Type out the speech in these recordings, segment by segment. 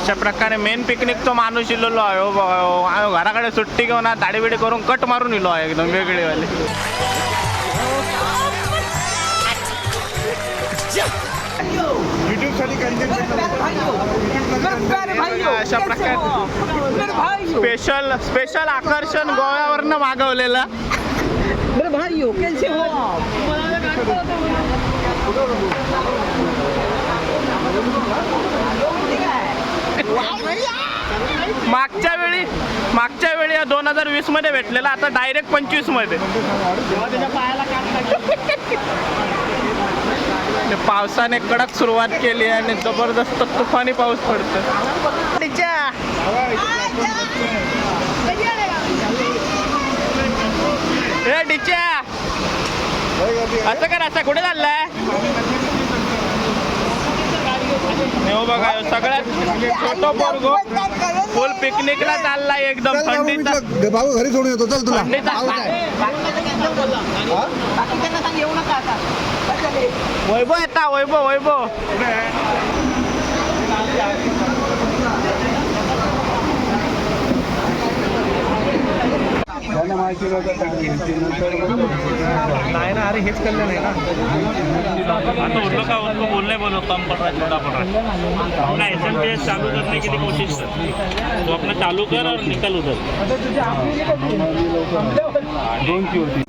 अशा प्रकारे मेन पिकनिकचा माणूस इलेलो आहे. घराकडे सुट्टी घेऊन दाढी बिडी करून कट मारून इलो आहे एकदम वेगळीवाली. अशा प्रकारे स्पेशल आकर्षण गोव्यावरनं मागवलेलं. मागच्या वेळी 2020 मध्ये भेटलेला, आता डायरेक्ट 25 मध्ये. पावसाने कडक सुरुवात केली आणि जबरदस्त तुफानी पाऊस पडतो. असं कर, असं कुठे चाललाय? हो बघा, सगळ्यात छोटो पोरगो फुल पिकनिकला चाललाय एकदम थंडीचा. भाऊ घरी सोडून येतो, चल तुला. वैभव येता, वैभव नाही ना, अरे हेच कळलं नाही ना. आता उनको का उनको बोलने बोलो, कम पड़ रहा है, छोटा पड़ रहा है. अपना एसएमपीएस चालू करने की कोशिश कर, तो अपना चालू कर और निकल उधर. दोन की होती.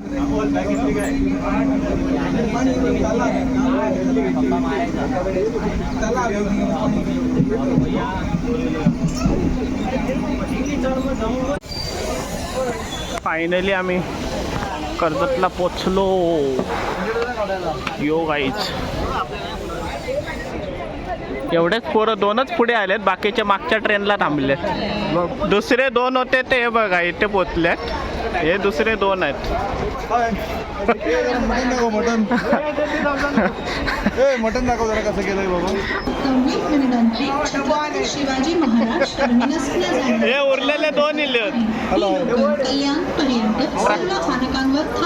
फायनली आम्ही कर्जतला पोचलो. यो गाईच, एवढेच पोरं 2च पुढे आलेत, बाकीचे मागच्या ट्रेनला थांबलेत. दुसरे 2 होते ते बघा इथे पोचलेत, हे दुसरे 2 आहेत. मटन मटन दाखव जरा, कसं केलंय बाबा. शिवाजी महाराज टर्मिनसला हे उरलेले 2 इले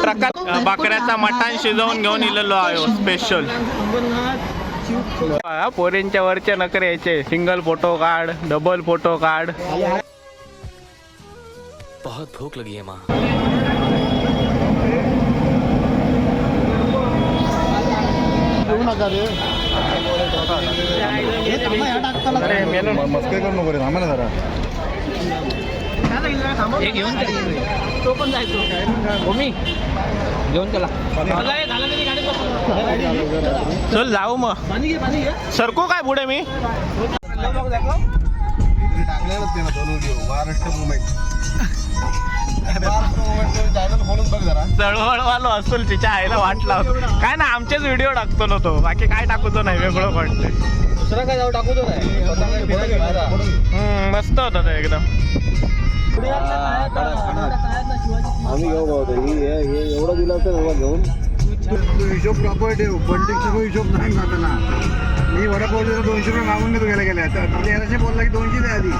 ट्रकात बकऱ्याचा मटण शिजवून घेऊन इलेलो आहे स्पेशल. पोरींच्या वरचे नखरे यायचे, सिंगल फोटो काढ, डबल फोटो काढ. बहुत भूख लगी है माँ. अरे मेनू मस्के करू नको रे, थांबा ना जरा. तो पण जायचो मी घेऊन त्याला. चल जाऊ मग. सरको काय पुढे मी टाकलेलंच ते ना 2 व्हिडिओ. महाराष्ट्र मुवमेंट म्हणून बघ जरा. चळवळवालो असेल तिच्या आईला वाटला. काय ना, आमचेच व्हिडिओ टाकतो ना तो, बाकी काय टाकतो नाही, वेगळं वाटतंय. दुसरा काय जाऊ टाकू तो नाही. मस्त होता तो एकदम. आम्ही घेऊ भाऊ, एवढं दिलं असतं घेऊन. तू हिशोब प्रॉपर ठेव, बंडिंगचा हिशोब नाही जाता ना. मी वडापाव 200 रुपये मागून घेतो गेल्या याला बोलला की 200 दे आधी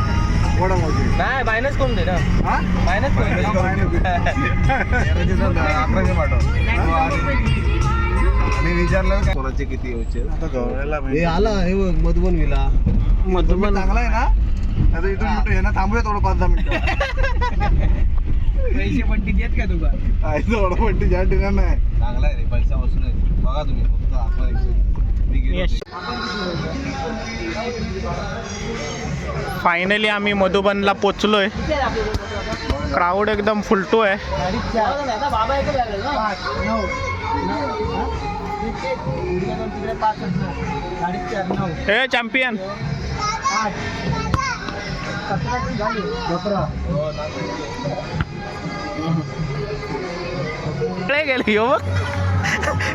वडापावचे. नाही मायनस कोण दे ना. हा मायनस आणि विचारलं कोणाचे किती हे आला, हे मधुबन विला. मधुबन चांगला आहे ना. आता इथून मोठं हे ना, थांबूया थोडं 5-10 मिनिटं. पैसे पट्टी देत का तुला? थोडं पट्टी ज्या ठिकाण आहे चांगला आहे रे, पैसा वसूल आहे. बघा तुम्ही फक्त आपण फायनली आम्ही मधुबनला पोचलोय. क्राऊड एकदम फुलतो आहे. हे चॅम्पियन गेले यो बघ,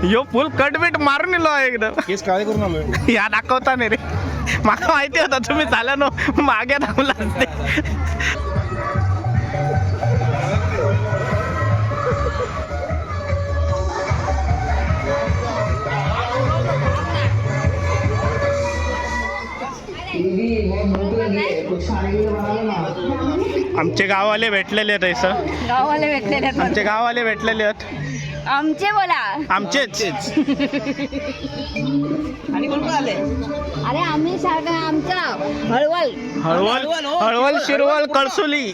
यो फुल कटबीट मारून इलो आहे एकदम. केस काळे करून आलोय. या दाखवता नाही रे, मला माहिती होता तुम्ही झाला नो मागे थांबला असते. आमचे गाववाले भेटलेले आहेत. गाववाले भेटलेले आहेत. आमचे गाववाले भेटलेले आहेत. आमचे बोला. आमचेच. आणि कोण कोण आले? अरे आम्ही सारखं आमचा हळवल. हळवल शिरवल कळसुली.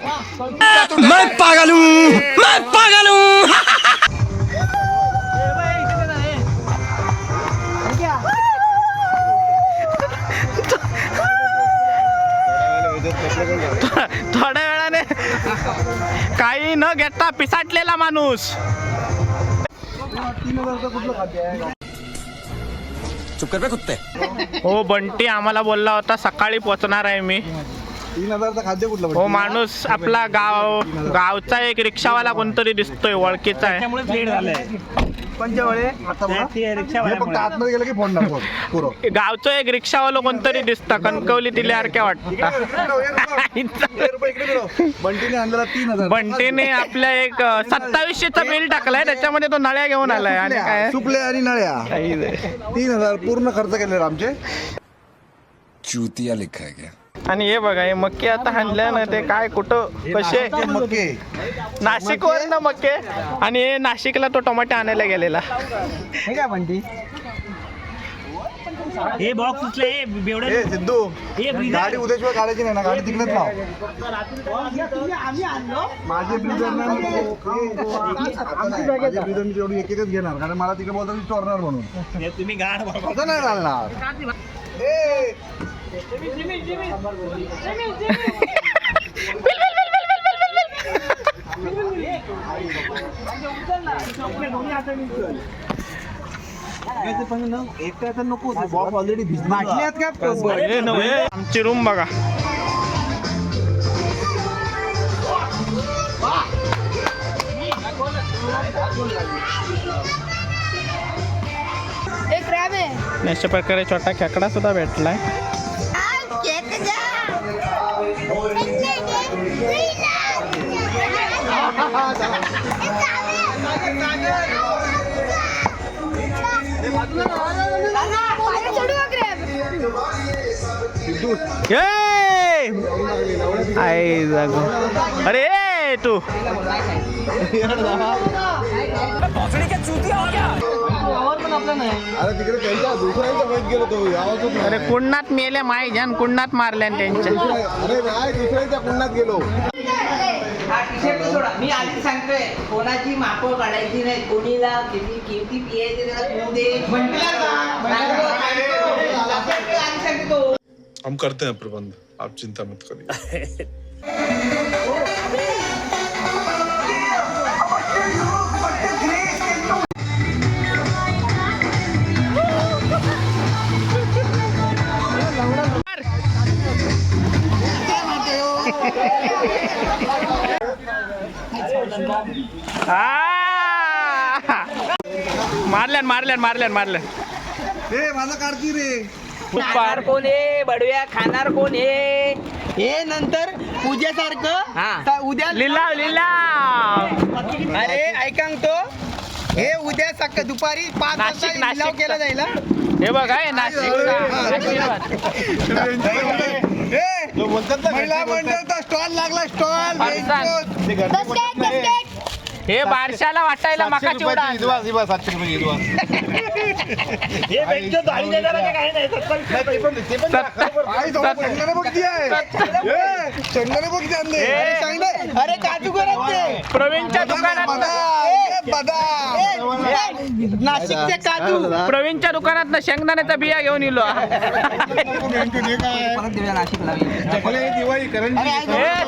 थोड्या वेळाने काही न घेता पिसाटलेला माणूस. 3000चं कुठलं खाद्य आहे? चुप कर बे कुत्ते. हो बंटी आम्हाला बोलला होता सकाळी पोचणार आहे मी. 3000चं खाद्य कुठलं? हो माणूस आपला गावचा एक रिक्षावाला कोणतरी दिसतोय ओळखीचा आहे. त्यामुळेच लेट झालंय. पंचवळे आता बघा. ते रिक्षा हे फक्त आतमध्ये गेलं की फोन टाकतो पुरो. गावचं एक रिक्षावाला कोणतरी दिसतं कणकवली दिल्यासारख्या वाटतं. बंटीने आणलेला 3000. बंटीने आपल्या एक 2700चं बिल टाकलंय त्याच्यामध्ये तो नळ्या घेऊन आलाय आणि काय सुपले आणि नळ्या 3000 पूर्ण खर्च केले आमचे. चूतिया लिखा है क्या? आणि हे बघा हे मक्के आता हाणल्या ना ते काय कुठं कसे मक्के नाशिकवर ना मक्के. आणि हे नाशिकला तो टोमॅटो आणायला गेलेला. हे काय बंटी? हे बॉक्स उचले बेवडे. ए सिद्धू हे ब्रिजर. गाडी उद्याशिवाय काढायची नाही ना, गाडी तिकडेच लाव. माझे ब्रिजर नाही माझे ब्रिजर मी तेवढी एक एकच घेणार कारण मला तिकडे बोलतात मी चोरणार म्हणून. हे तुम्ही गाड बाबा. असं नाही चालणार. ए आमची रूम बघा. एक क्रॅब आहे. अशा प्रकारे छोटा खेकडा सुद्धा भेटलाय. अरे तू अरे तिकडे त्यांच्या दुसऱ्यांचा वाईट गेलो तो आवाज. अरे कुंडात मेले माय जन कुंडात मारल्या त्यांच्या. अरे नाही दुसऱ्यांच्या कुंडात गेलो. हा टी-शर्ट सोडा. मी आधी सांगतोय कोणाची मापं काढायची नाही. कोणीला किती पियायचे त्याला पिऊ दे. आधी सांगतो. हम करते हैं प्रबंध, आप चिंता मत करिए. मारल्यान ए माझा काढती रे. खाणार कोण आहे बडव्या? खाणार कोण आहे? हे नंतर पूजेसारखं उद्या लिलाव. अरे ऐकांगतो हे उद्या दुपारी 5 वाजता लिलाव केला जाईल. हे बघा हे नाशिकचा महिला मंडळचा स्टॉल लागला. स्टॉल हे बारशाला वाटायला मका चिवडा. हे व्यक्ती दाढी देणारा काय नाही. अरे काजू प्रवीणच्या दुकानात नाशिकचे काजू. प्रवीणच्या दुकानात शेंगदाण्याचा बिया घेऊन इलो.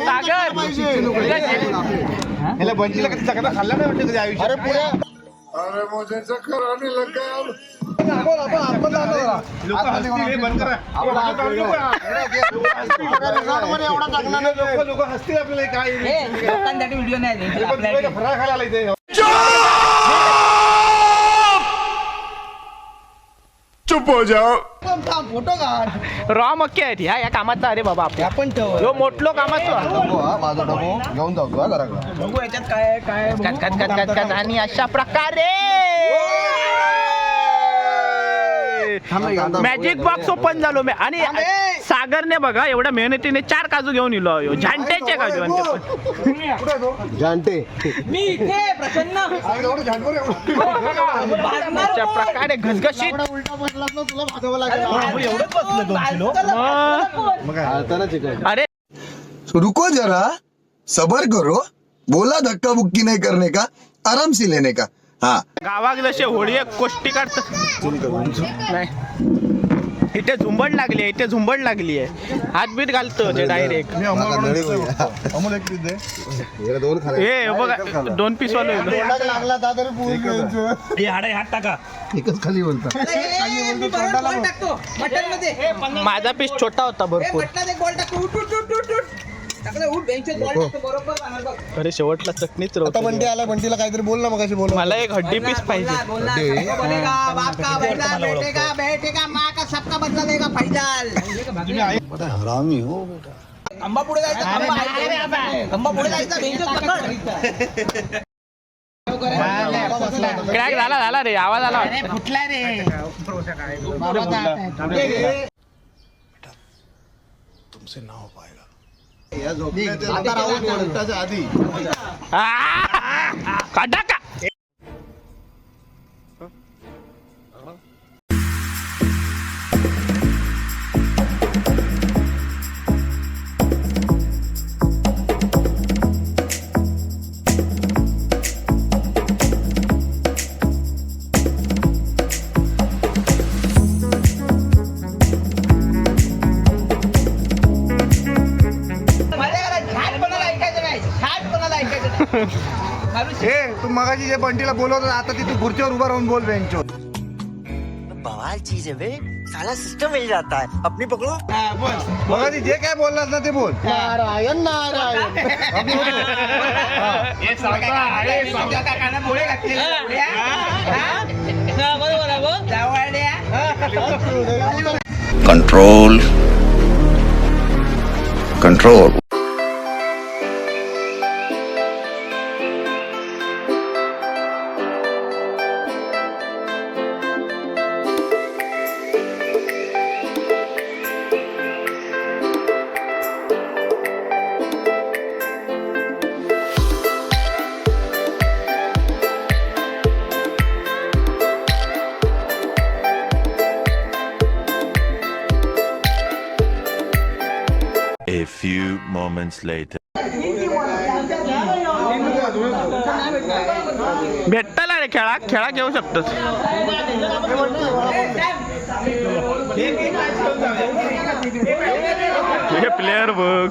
सागर बंजीला कधी चकना खाल्ला नाही वाटतं कधी आयुष्यात. अरे मुझे चक्कर आने लगा. लोक हसतील आपल्याला काय लोकांसाठी व्हिडिओ नाही. फराळ खायला आला इथे. चुप हो जाओ. फोटो काढ. रॉ मक्के आहेत ह्या या कामाचा. अरे बाबा आपण यो मोठलो कामाचो. माझा डबो घेऊन जाऊ घराकडे. बघू याच्यात काय काय आणि अशा प्रकारे मॅजिक बॉक्स ओपन झालो मी आणि सागरने बघा एवढ्या मेहनतीने 4 काजू घेऊन इलो झांटेचे काजू आणि ते पण. जानते मी इथे प्रसन्न अशा प्रकारे घसघशीत अरे रुको जरा सबर करो बोला धक्का बुक्की नहीं करने का आराम से लेने का हाँ गावात जसे होळी कोष्टी काढतात नाही इथे झुंबड लागली आहे, इथे झुंबड लागली आहे. हातबीत घालतो ते डायरेक्ट. अमोल एक पीस दे. याला दोन खाले. हे बघा 2 पीस वाले लागला दादर पूर्ण. हात टाका. एकच खाली बोलता. मटन मध्ये माझा पीस छोटा होता भरपूर. गोल टाकतो उठ उठ उठ उठ उठ टाकले उठ बेंच गोल टाकतो बरोबर राहणार बघ. अरे शेवटला चटणीच आता बंटी आला, बंटीला काहीतरी बोल ना मगाशी बोल. मला एक हड्डी पीस पाहिजे. बोलेगा बाप का बेटा बेटेगा बेटेगा माँ का सबका बदला लेगा फैजल. हरामी हो बेटा. खंबा पुढे जायचं खंबा पुढे जायचं बेंच पकड. क्रॅक झाला रे आवाज आला. फुटला रे. तुमसे ना हो पाएगा. या झोपण्याच्या आधी काढा का तू मगाशी जे बंटीला बोलवत होता, आता ती तू खुर्चीवर उभा राहून बोल बेंचवर. बवाल चीज है बे, साला सिस्टम मिल जाता है. अपनी पकड़ो. मगाशी जे काय बोललास ना ते बोल. नारायण नारायण. पोळे घातलेले बरोबर control control. A few moments later. भेटताला रे खेळा घेऊ शकतोस. हे प्लेयर बघ.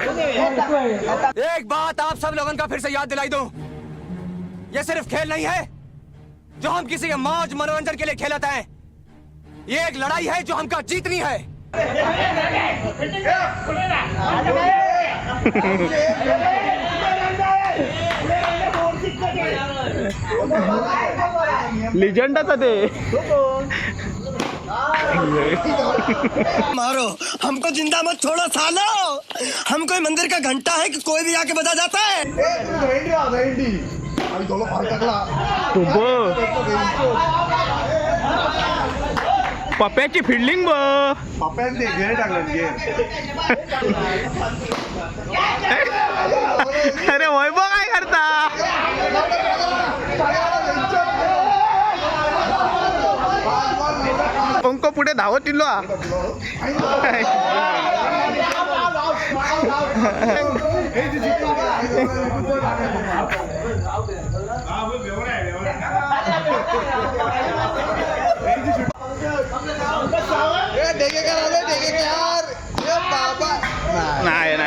एक बात आप सब लोगों का फिर से याद दिलाई दूं, ये सिर्फ खेल नहीं है जो हम किसी के मौज मनोरंजन के लिए खेलते हैं. ये एक लड़ाई है जो हमका जीतनी है. लिजेंडच ते. मारो हमको जिंदा मत छोड़ो सालो. हम कोई मंदिर का घंटा है कि कोई भी आके बजा जाता है. पप्प्याची फिल्डिंग बघ. पप्प्याने घेर टाकलं घेर. अरे वैभव काय करता. पंक पुढे धावत इलो. नाही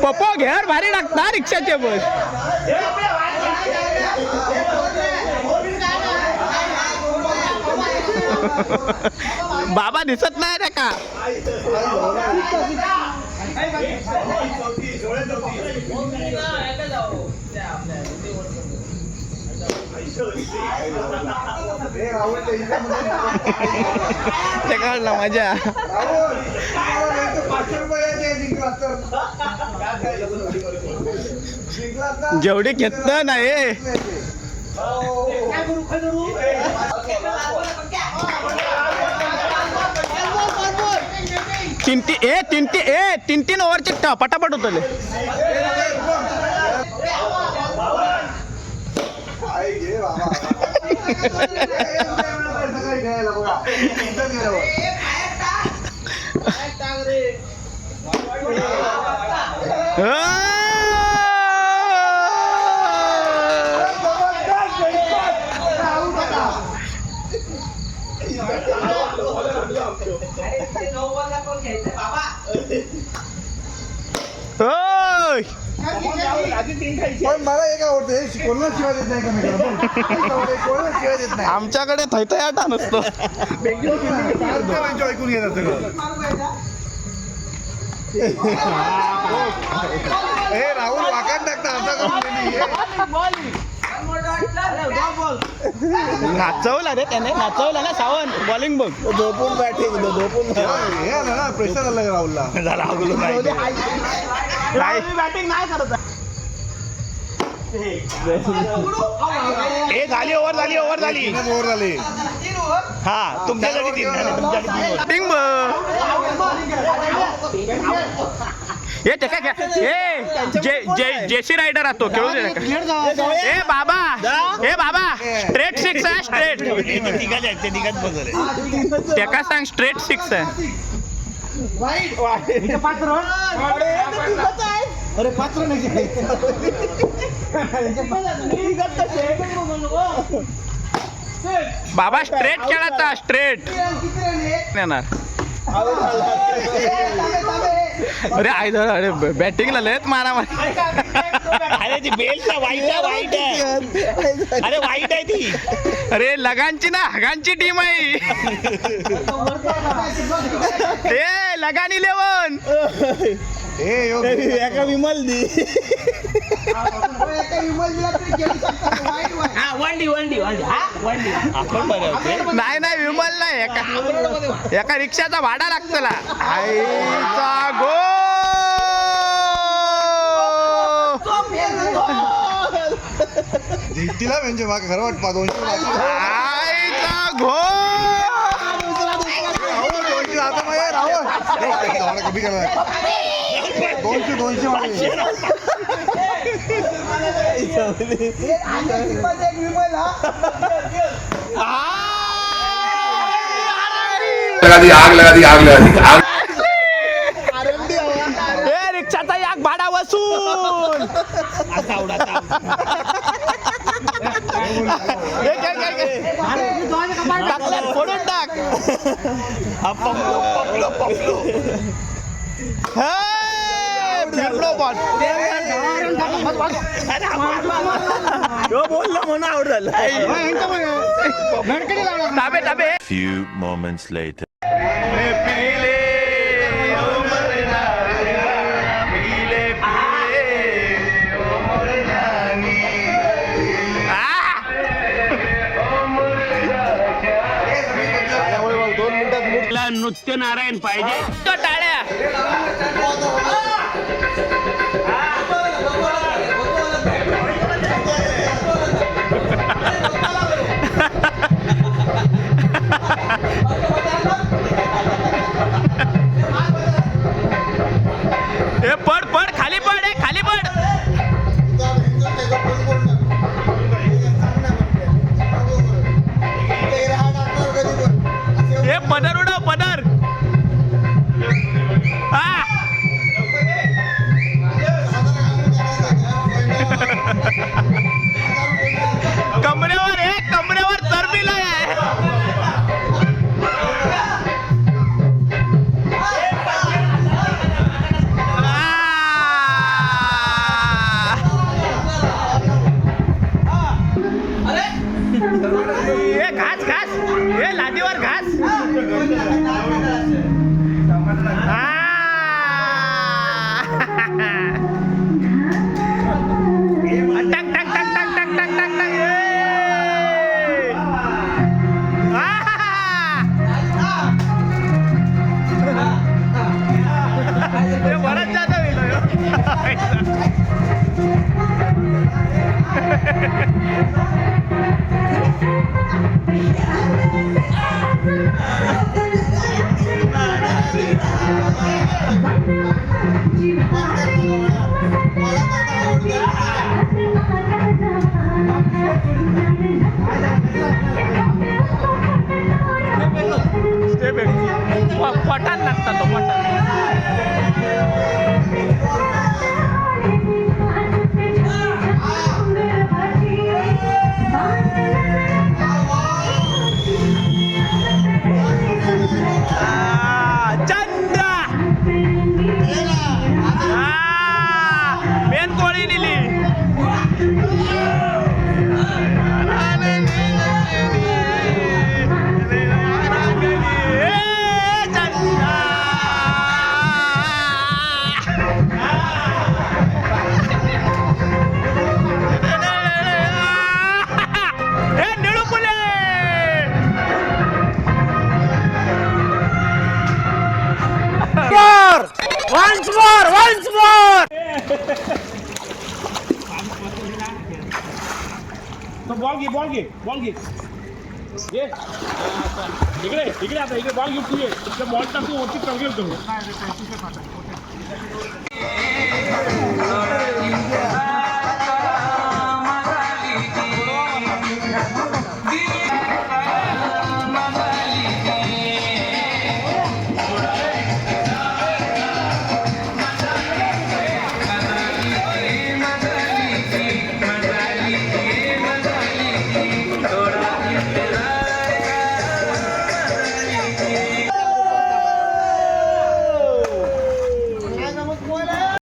पप्पा घेर भारी लागता रिक्षाचे बस. बाबा दिसत नाही रे का. ते काढला मजा. 500 रुपये जेवढी घेतलं नाही तीन ओव्हरचे पटापट होतले. पण मला एक आवडतं कोणाला शिवाय देत नाही का मी कोणाला शिवाय देत नाही. आमच्याकडे थैथयाटा नसतो. ऐकून घेतात सगळं. हे राहुल वाकाट टाकता असा करून नाचवला रे त्याने, नाचवला ना सावंत. बॉलिंग बघ, झोपून बॅटिंग झोपून हे आलं ना प्रेशर आलं राहुलला. बॅटिंग नाही करत. हे झाली ओव्हर झाली ओव्हर झाली ओव्हर झाली. हा तुमच्यासाठी तीन झाले, तुमच्यासाठी हे ते काय जेसी रायडर आतो केवळ हे बाबा स्ट्रेट सिक्स आहे. स्ट्रेट त्याका सांग स्ट्रेट सिक्स आहे. अरे पात्र नाही बाबा स्ट्रेट खेळाचा स्ट्रेट येणार. अरे अरे बॅटिंगला लयत मारा. अरे ती बेलचा वाईट आहे. अरे वाईट आहे ती. अरे लगानची ना हगांची टीम आहे. ते लगान 11. एका विमल दी नाही विमल नाही. एका रिक्षाचा भाडा लागतला. आईचा गो तिला म्हणजे मला खरं वाटतं 200 आईचा गो कमी करा 200 आग लगा दी रिक्षाचा याक भाडा वसूल. फोडून टाक. बोललो म्हणून आवड झालं. ताबे Few moments later. नृत्य नारायण पाहिजे. टाळ्या पड खाली पड खाली पड. हे पदर उडव पदर. तो बॉल घे बॉल घे बॉल घे ये इकडे इकडे आता इकडे बॉल घेऊन तू ये त्या बॉल टाकून वरती टर्गेल तो